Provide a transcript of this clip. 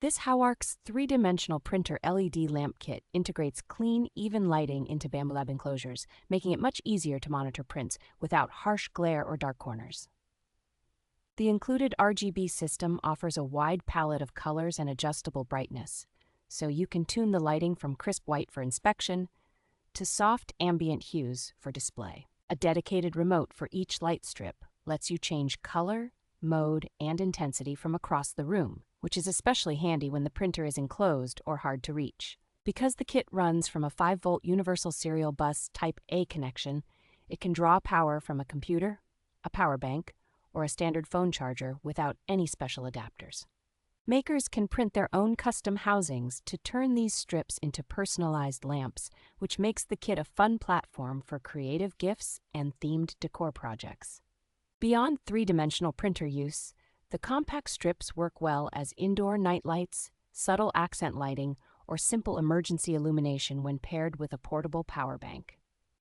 This Howarx three-dimensional printer LED lamp kit integrates clean, even lighting into Bambu Lab enclosures, making it much easier to monitor prints without harsh glare or dark corners. The included RGB system offers a wide palette of colors and adjustable brightness, so you can tune the lighting from crisp white for inspection to soft ambient hues for display. A dedicated remote for each light strip lets you change color, mode, and intensity from across the room, which is especially handy when the printer is enclosed or hard to reach. Because the kit runs from a 5-volt universal serial bus Type A connection, it can draw power from a computer, a power bank, or a standard phone charger without any special adapters. Makers can print their own custom housings to turn these strips into personalized lamps, which makes the kit a fun platform for creative gifts and themed decor projects. Beyond three-dimensional printer use, the compact strips work well as indoor night lights, subtle accent lighting, or simple emergency illumination when paired with a portable power bank.